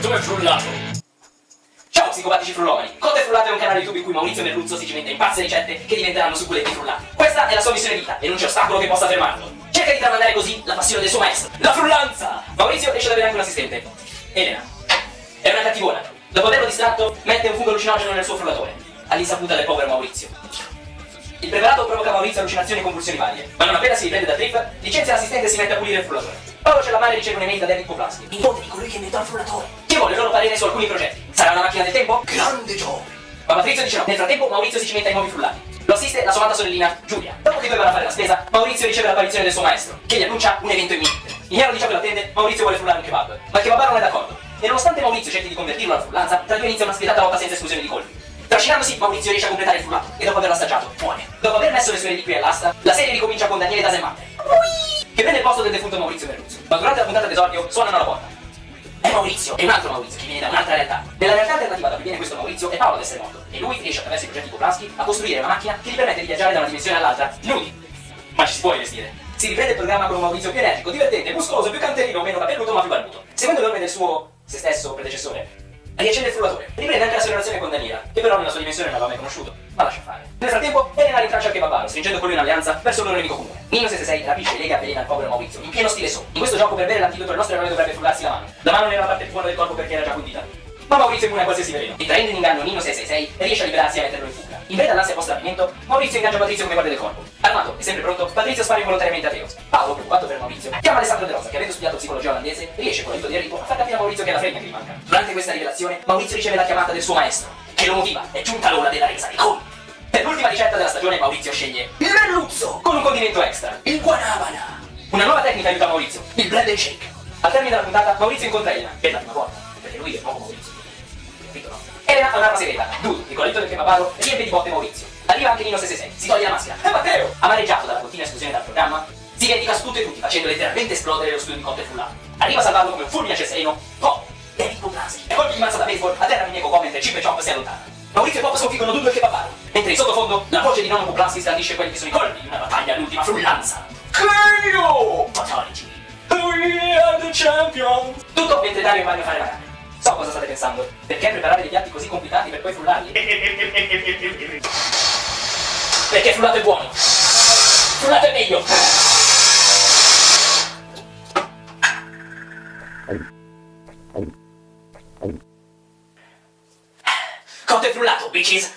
Quanto è frullato? Ciao psicopatici frullomani! Cotto e Frullato è un canale YouTube in cui Maurizio Merluzzo si cimenta in pazze ricette che diventeranno succulenti frullati. Questa è la sua missione vita e non c'è ostacolo che possa fermarlo. Cerca di tramandare così la passione del suo maestro, la frullanza! Maurizio riesce ad avere anche un assistente, Elena. È una cattivona. Dopo averlo distratto, mette un fungo allucinogeno nel suo frullatore, all'insaputa del povero Maurizio. Il preparato provoca a Maurizio allucinazioni e convulsioni varie, ma non appena si riprende da trip, licenzia l'assistente e si mette a pulire il frullatore. Paolo Cellamare riceve un'email da David Poplaschi, nipote di colui che inventò il frullatore, che vuole il loro parere su alcuni progetti. Sarà una macchina del tempo? Grande Giove! Ma Patrizio dice no. Nel frattempo Maurizio si cimenta ai nuovi frullati. Lo assiste la sua amata sorellina Giulia. Dopo che due vanno a fare la spesa, Maurizio riceve l'apparizione del suo maestro, che gli annuncia un evento imminente. Ignaro di ciò che lo attende, Maurizio vuole frullare un kebab, ma il kebabaro non è d'accordo. E nonostante Maurizio cerchi di convertirlo alla frullanza, tra due inizia una spietata lotta senza esclusione di colpi. Trascinandosi, Maurizio riesce a completare il frullato e dopo averlo assaggiato, muore. Dopo aver messo le sue reliquie all'asta, la serie ricomincia con Daniele Dasemante, che prende il posto del defunto Maurizio Merluzzo. Ma durante la puntata d'esordio suonano alla porta. È Maurizio, è un altro Maurizio che viene da un'altra realtà. Nella realtà alternativa da cui viene questo Maurizio è Paolo ad essere morto, e lui riesce attraverso i progetti Poplaschi a costruire una macchina che gli permette di viaggiare da una dimensione all'altra, nudi. Ma ci si può rivestire. Si riprende il programma con un Maurizio più energico, divertente, muscoloso, più canterino, meno capelluto ma più barbuto. Seguendo le orme del suo se stesso predecessore, riaccende il frullatore. Riprende anche la sua relazione con Daniela, che però nella sua dimensione non aveva mai conosciuto, ma lascia fare. Nel frattempo, Elena rintraccia il kebabaro, stringendo con lui un'alleanza verso il loro nemico comune. Nino66 rapisce e lega avvelena il povero Maurizio, in pieno stile so. In questo gioco per bere l'antidoto il nostro eroe dovrebbe frullarsi la mano. La mano nella parte più buona del corpo perché era già condita. Ma Maurizio è immune a qualsiasi veleno, e traendo in inganno Nino666 riesce a liberarsi e a metterlo in fuga. In preda all'ansia post-rapimento, Maurizio ingaggia Patrizio come guardia del corpo. Armato e sempre pronto, Patrizio spara involontariamente a Teos. Paolo, preoccupato per Maurizio, chiama Alessandro De Rosa, che avendo studiato psicologia olandese, riesce con l'aiuto di Enrico a far capire a Maurizio che è la fregna che gli manca. Durante questa rivelazione, Maurizio riceve la chiamata del suo maestro, che lo motiva, è giunta l'ora della resa dei conti. Per l'ultima ricetta della stagione, Maurizio sceglie il merluzzo, con un condimento extra, il guanabana. Una nuova tecnica aiuta Maurizio, il blend and shake. Al termine della puntata, Maurizio incontra Elena, per la prima volta, perché lui è il nuovo Maurizio. Capito, no? Elena ha un'arma segreta, Dudu, il colletto del kebabaro, riempie di botte Maurizio. Arriva anche Nino666, si toglie la maschera. Matteo! Amareggiato dalla continua esclusione dal programma, si vendica su tutto e tutti, facendo letteralmente esplodere lo studio di Cotto e Frullato. Arriva a salvarlo come un fulmine a cesarino, Pop, David Poplaschi. E colpi di mazza da baseball, a terra Mimieco mentre Chip e Chop si allontana. Maurizio e Pop sconfiggono Dudu e il kebabaro, mentre in sottofondo la voce di nonno Poplaschi scandisce quelli che sono i colpi di una battaglia all'ultima frullanza. KO! Fatality! We are the champions! Tutto mentre Dario e Mario fare la carne. So cosa state pensando, perché preparare dei piatti così complicati per poi frullarli? Perché frullato è buono! Frullato è meglio! Cotto e Frullato, bitches!